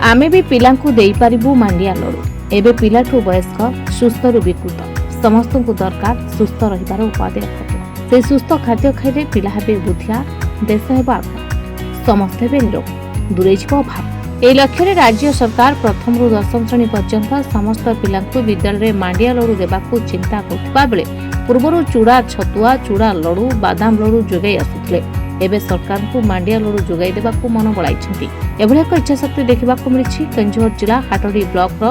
आमे भी पिलांकु देई पारिबु मांडिया लडु। एबे पिलाठु वयस्क सुस्थरु विकृत समस्तଙ୍କୁ दरकार सुस्थ रहिबार उपादेय खाद्य। से सुस्थ खाद्य खाइले पिला हेबे बुद्धिया, देश हेबो आगु, समस्त हेबे निरोग, दूरे जिवो अभाव। ए लक्ष्य राज्य सरकार प्रथम रु दशम श्रेणी पर्यंत समस्त पिलांकु विद्यालय मांडिया लडु देबाकू चिंता करथिबा बेले पूर्वरु चूड़ा छतुआ, चूड़ा लडु, बादाम लडु जोगाई आसुथिले। एबे सरकार को मांडिया लडु जोगाई देबाकू मन बळाइछन्ती। एभଳି ଏକ इच्छा शक्ति देखिबाकू मिलिछि केन्दुझर जिला हाटडी ब्लॉक रो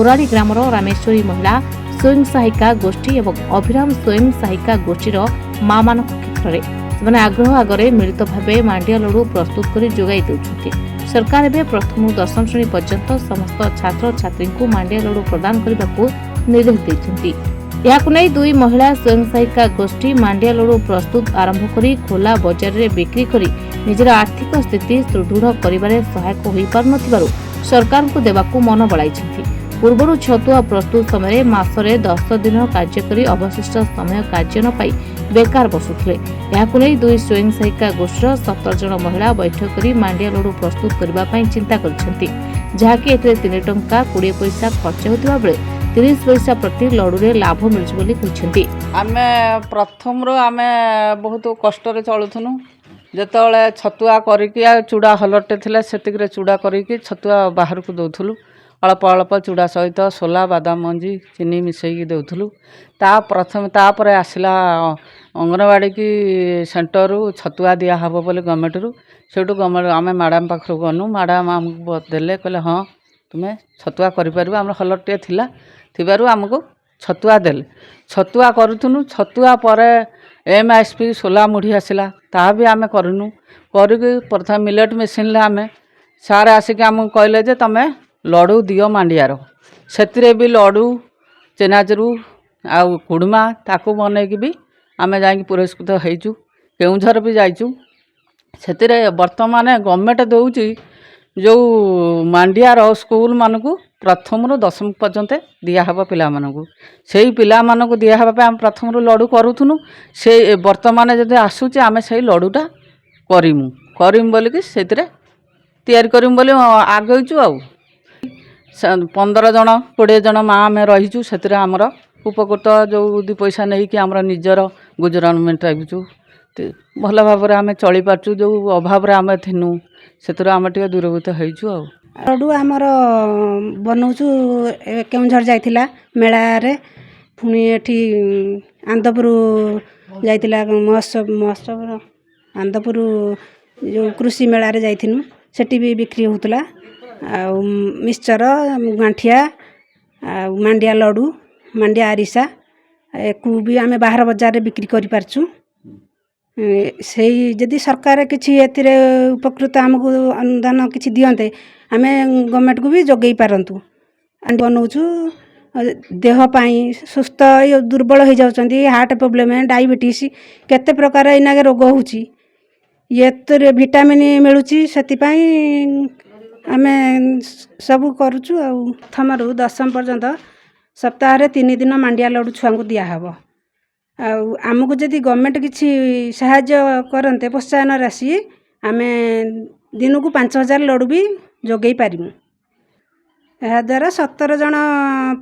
ओराडी ग्रामर रामेश्वरी महिला स्वयं सहायिका गोष्ठी एवं अभिराम स्वयं सहायिका गोष्ठीर माँ मानक क्षेत्र में सेमाने आग्रह आगरे मिलित भावे मांडिया लडु प्रस्तुत करी जोगाई देउछन्ती। सरकार एबे प्रथम दशम श्रेणी पर्यंत समस्त छात्र छात्री को मांडिया लडु प्रदान करबाकू निर्देश दैछन्ती। याकु नै दुई महिला स्वयं सहायिका गोष्ठी मांडिया लडु प्रस्तुत आरंभ करी खोला बजार रे बिक्री करी निजर आर्थिक स्थिति सुदृढ़ करिबारे सहायक होई पारनथिबारु सरकार को देबाकू मन बळाइछन्ती। पूर्वरु छतुआ प्रस्तुत समय मासरे 10 दिन कार्य करी अवशिष्ट समय कार्य न पाई बेकार बसुथिले। याकु नै दुई स्वयं सहायिका गोष्ठीर 17 जन महिला बैठक करी मांडिया लडु प्रस्तुत करबा पई चिंता करछन्ती। जाहाकि एते 3 टंका 20 पैसा खर्च होतिबा बेले 30 पैसा प्रति लडु रे लाभ मिलछ बोली कहछन्ती। आमे प्रथम रो आमे बहुत कष्ट रे चलुथनु। जेतळे छतुआ करिकि चूड़ा हलटे थिले सेतिकरे चूड़ा करिकि छतुआ बाहर को दउथलु। अल्प अल्प चूड़ा सहित सोला बादाम मंजी चीनी मिसैकी देउथलु। तापर आसला अंगनवाड़ी की सेंटर छतुआ दिया हबो बोले गवर्नमेंट रु सेटू गवर्नमेंट आमे मैडम पाखरु गनु। मैडम हमको देले कहले हाँ तुम्हें छतुआ करि परबो। हमर हलटे थिला थिबारु हमको छतुआ देले। छतुआ करूथुनु। छतुआ परे एमएसपी सोला मुढ़ी आसला ता भी आमे करनु। करिक प्रथम मिलेट मेसिन ले आमे सारे आसिक हमको कहले जे तमे लडु दियो मांडियार सेतिरे भी लडु चेनाचरू आउ कुड़मा ताकू बनैकी भी आमे जाई पुरस्कृत हेचु। केउझर भी जाइचु। सेतिरे वर्तमान गवर्नमेंट दउची जो मांडियार स्कूल मानकू प्रथम रु दशम पर्यंत दिया हबा पिला मानकू सेही पिला मानकू दिया हबा पे हम प्रथम रु लडु करूथुनु। से वर्तमान जदि आसुची आमे सेही लडुटा करिमु बोली कि सेतिरे तयारी करिमु बोली आगैचु। आउ 15 जन 20 जन माँ आम रहीचु। से आमर उपकृत जो 2 पैसा नहीं कि आमर निजर गुजरान मेटाइचु। भल भाव आम चली पार्चु। जो अभाव आम थिनु से आम टे दूरभूत होइचु। लडु आमर बनाऊचु केउझर जाइथिला मेला रे पुणी एठी आंदपुर जाइथिला महोत्सव आंदपुर जो कृषि मेला रे जाइथिनु सेठी भी बिक्री होतला। मिक्सचर गांठिया मांडिया लडु मांडिया आरिसा को भी आमे बाहर बाजार रे बिक्री करि पारछु। से जदि सरकार किछि एतिरे उपकृत हमको अनुदान किछि दियन्ते आमे गवर्नमेंट को भी जोगई पारंतु। बनौछु देह पाई सुस्थ दुर्बल हो जाउछन्ती। हार्ट प्रॉब्लम डायबिटीज केते प्रकार इनागे रोग होउची एतरे विटामिन मिलुची सेति पाई आमे सब करूचु। प्रथम रु दशम पर्यंत सप्ताह रे 3 दिन मांडिया लडु छुआ को दिया हबो। आमको जदि गवर्नमेंट किछि सहाय्य करन्ते प्रोत्साहन राशि आमे दिन को 5000 लडु भी जोगई पारिमु। यह द्वारा 17 जन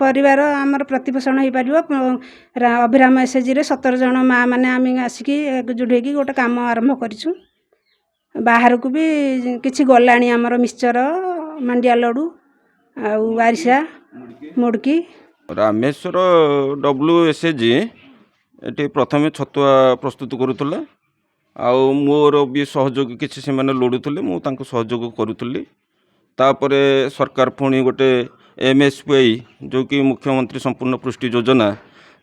परिवार आमर प्रतिपोषण हो पार। अभिराम एसएचजी रे 17 जन माँ माने आम आसिकी एकजुट होगी गोटे काम आरंभ करिछु। बाहर को भी किछि गलाणी आमर मिक्सचर मांडिया लडु आउ आरिसा मुड़की। रामेश्वर WSG एटी प्रथमे छतुआ प्रस्तुत करुले। आउ मोर भी सहयोग किछि से माने लडुले मु तांको सहयोग करुली। तापरे सरकार पुणी गोटे MSPI जो कि मुख्यमंत्री संपूर्ण पुष्टि योजना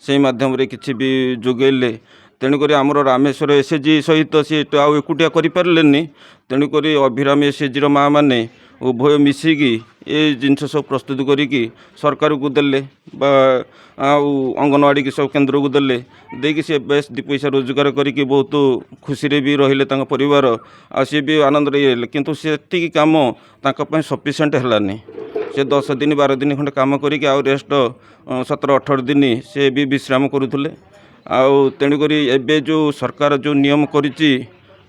से माध्यम रे किछि भी जोगेले। तेणुक आमर रामेश्वर SHG सहित सी आउ एकुटिया करें। तेणुक अभिराम SHG माँ मैंने उभय मिसिकी ये जिनस सब प्रस्तुत करी सरकार को देले बा अंगनवाड़ी की सब केन्द्र को देले देकी सी बेस 2 पैसा रोजगार करी बहुत खुशी रे भी रहिले तांका परिवार आ सी भी आनंद रही। किंतु से काम तांका सफिशिएंट हलानी। से 10 दिन 12 दिन खंडे काम करी आ रेस्ट 17-18 दिन से भी विश्राम करुले। आउ तेणुक एबे जो सरकार जो नियम करिछि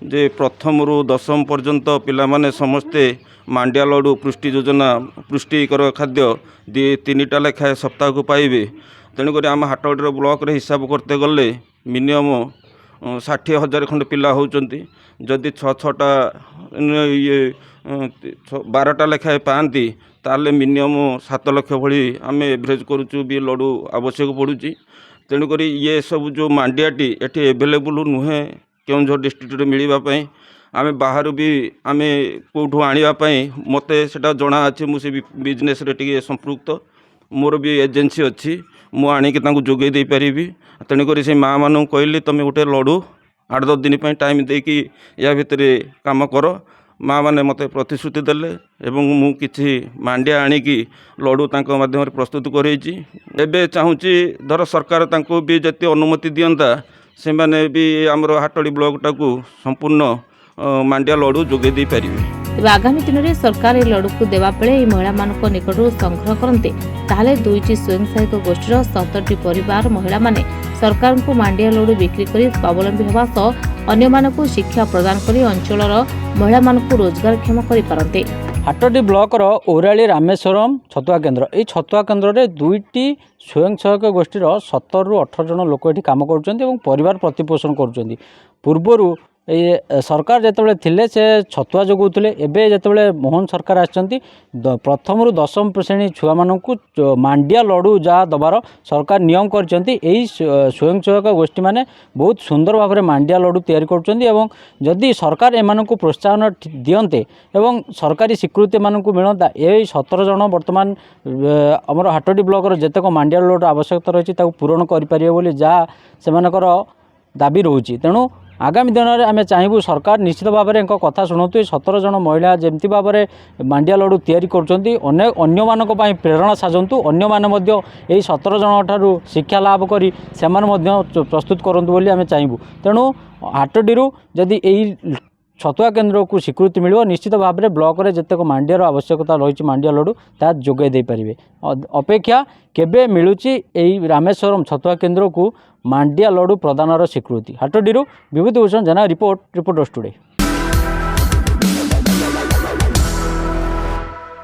ଯେ ପ୍ରଥମରୁ ଦଶମ ପର୍ଯ୍ୟନ୍ତ ପିଲାମାନେ ସମସ୍ତେ ମାଣ୍ଡିଆ ଲଡ଼ୁ ପୁଷ୍ଟି ଯୋଜନା ପୁଷ୍ଟିକର ଖାଦ୍ୟ 3ଟା ଲେଖାଏଁ ସପ୍ତାହକୁ ପାଇବେ। ତେଣୁକରି ଆମ ହାଟଗଡ଼ିର ବ୍ଲକରେ ହିସାବ କରତେ ଗଲେ ମିନିମମ୍ 60,000 ଖଣ୍ଡେ ପିଲା ହେଉଛନ୍ତି। ଯଦି 6ଟା ଇଏ 12ଟା ଲେଖାଏଁ ପାଆନ୍ତି ତାହେଲେ ମିନିମମ୍ 7 ଲକ୍ଷ ଭଳି ଆମେ ଏଭରେଜ୍ କରୁଛୁ ବି ଲଡ଼ୁ ଆବଶ୍ୟକ ପଡ଼ୁଛି। ତେଣୁକରି ଇଏ ସବୁ ଯେଉଁ ମାଣ୍ଡିଆଟି ଏଠି ଏଭେଲେବୁଲ୍ ନୁହେଁ କେଉଁଝର ଡିଷ୍ଟ୍ରିକ୍ଟରେ ମିଳିବା ପାଇଁ। ଆମେ ବାହାରୁ ବି ଆମେ କେଉଁଠୁ ଆଣିବା ପାଇଁ ମୋତେ ସେଟା ଜଣା ଅଛି। ମୁଁ ସେ ବିଜନେସ୍ରେ ଟିକେ ସମ୍ପୃକ୍ତ, ମୋର ବି ଏଜେନ୍ସି ଅଛି, ମୁଁ ଆଣିକି ତାଙ୍କୁ ଯୋଗାଇ ଦେଇପାରିବି। ତେଣୁକରି ସେ ମାଆମାନଙ୍କୁ କହିଲି ତୁମେ ଗୋଟେ ଲଡ଼ୁ 8-10 ଦିନ ପାଇଁ ଟାଇମ୍ ଦେଇକି ୟା ଭିତରେ କାମ କର। ମାଆମାନେ ମୋତେ ପ୍ରତିଶ୍ରୁତି ଦେଲେ ଏବଂ ମୁଁ କିଛି ମାଣ୍ଡିଆ ଆଣିକି ଲଡ଼ୁ ତାଙ୍କ ମାଧ୍ୟମରେ ପ୍ରସ୍ତୁତ କରାଇଛି। ଏବେ ଚାହୁଁଛି ଧର ସରକାର ତାଙ୍କୁ ବି ଯଦି ଅନୁମତି ଦିଅନ୍ତା ସେମାନେ ବି ଆମର ହାଟଡ଼ି ବ୍ଲକଟାକୁ ସମ୍ପୂର୍ଣ୍ଣ ମାଣ୍ଡିଆ ଲଡ଼ୁ ଯୋଗାଇ ଦେଇପାରିବେ। ତେବେ ଆଗାମୀ ଦିନରେ ସରକାର ଏହି ଲଡ଼ୁକୁ ଦେବା ବେଳେ ଏହି ମହିଳାମାନଙ୍କ ନିକଟରୁ ସଂଗ୍ରହ କରନ୍ତେ ତାହେଲେ 2ଟି ସ୍ୱୟଂ ସହାୟକ ଗୋଷ୍ଠୀର 70ଟି ପରିବାର ମହିଳାମାନେ ସରକାରଙ୍କୁ ମାଣ୍ଡିଆ ଲଡ଼ୁ ବିକ୍ରି କରି ସ୍ୱାବଲମ୍ବୀ ହେବା ସହ ଅନ୍ୟମାନଙ୍କୁ ଶିକ୍ଷା ପ୍ରଦାନ କରି ଅଞ୍ଚଳର ମହିଳାମାନଙ୍କୁ ରୋଜଗାରକ୍ଷମ କରିପାରନ୍ତେ। ହାଟଡ଼ି ବ୍ଲକର ଔରାଳି ରାମେଶ୍ୱରମ୍ ଛତୁଆ କେନ୍ଦ୍ର, ଏହି ଛତୁଆ କେନ୍ଦ୍ରରେ 2ଟି ସ୍ୱୟଂ ସହାୟକ ଗୋଷ୍ଠୀର 17ରୁ 18 ଜଣ ଲୋକ ଏଠି କାମ କରୁଛନ୍ତି ଏବଂ ପରିବାର ପ୍ରତିପୋଷଣ କରୁଛନ୍ତି। ପୂର୍ବରୁ এই ସରକାର ଯେତେବେଳେ ଥିଲେ ସେ ଛତୁଆ ଯୋଗାଉଥିଲେ। ଏବେ ଯେତେବେଳେ ମୋହନ ସରକାର ଆସିଛନ୍ତି ପ୍ରଥମରୁ 10ମ ଶ୍ରେଣୀ ଛୁଆମାନଙ୍କୁ ମାଣ୍ଡିଆ ଲଡ଼ୁ ଯାହା ଦେବାର ସରକାର ନିୟମ କରିଛନ୍ତି। ଏହି ସ୍ୱୟଂ ସହାୟକ ଗୋଷ୍ଠୀମାନେ ବହୁତ ସୁନ୍ଦର ଭାବରେ ମାଣ୍ଡିଆ ଲଡ଼ୁ ତିଆରି କରୁଛନ୍ତି ଏବଂ ଯଦି ସରକାର ଏମାନଙ୍କୁ ପ୍ରୋତ୍ସାହନ ଦିଅନ୍ତେ ଏବଂ ସରକାରୀ ସ୍ୱୀକୃତି ଏମାନଙ୍କୁ ମିଳନ୍ତା ଏହି 17 ଜଣ ବର୍ତ୍ତମାନ ଆମର ହାଟଡ଼ି ବ୍ଲକର ଯେତେକ ମାଣ୍ଡିଆ ଲଡ଼ୁ ଆବଶ୍ୟକତା ରହିଛି ତାକୁ ପୂରଣ କରିପାରିବେ ବୋଲି ଯାହା ସେମାନଙ୍କର ଦାବି ରହୁଛି। ତେଣୁ ଆଗାମୀ ଦିନରେ ଆମେ ଚାହିଁବୁ ସରକାର ନିଶ୍ଚିତ ଭାବରେ ଏକ କଥା ଶୁଣନ୍ତୁ। ଏ 17 ଜଣ ମହିଳା ଯେମିତି ଭାବରେ ମାଣ୍ଡିଆ ଲଡ଼ୁ ତିଆରି କରୁଛନ୍ତି ଅନ୍ୟମାନଙ୍କ ପାଇଁ ପ୍ରେରଣା ସାଜନ୍ତୁ। ଅନ୍ୟମାନେ ମଧ୍ୟ ଏହି 17 ଜଣଙ୍କ ଠାରୁ ଶିକ୍ଷା ଲାଭ କରି ସେମାନେ ମଧ୍ୟ ପ୍ରସ୍ତୁତ କରନ୍ତୁ ବୋଲି ଆମେ ଚାହିଁବୁ। ତେଣୁ ହାଟଡ଼ିରୁ ଯଦି ଏହି ଛତୁଆ କେନ୍ଦ୍ରକୁ ସ୍ୱୀକୃତି ମିଳିବ ନିଶ୍ଚିତ ଭାବରେ ବ୍ଲକରେ ଯେତେକ ମାଣ୍ଡିଆର ଆବଶ୍ୟକତା ରହିଛି ମାଣ୍ଡିଆ ଲଡ଼ୁ ତାହା ଯୋଗାଇ ଦେଇପାରିବେ। ଅପେକ୍ଷା କେବେ ମିଳୁଛି ଏହି ରାମେଶ୍ୱରମ୍ ଛତୁଆ କେନ୍ଦ୍ରକୁ ମାଣ୍ଡିଆ ଲଡ଼ୁ ପ୍ରଦାନର ସ୍ୱୀକୃତି। ହାଟଡ଼ିରୁ ବିଭୂତି ଭୂଷଣ ଜେନା ରିପୋର୍ଟର୍ସ ଟୁଡେ।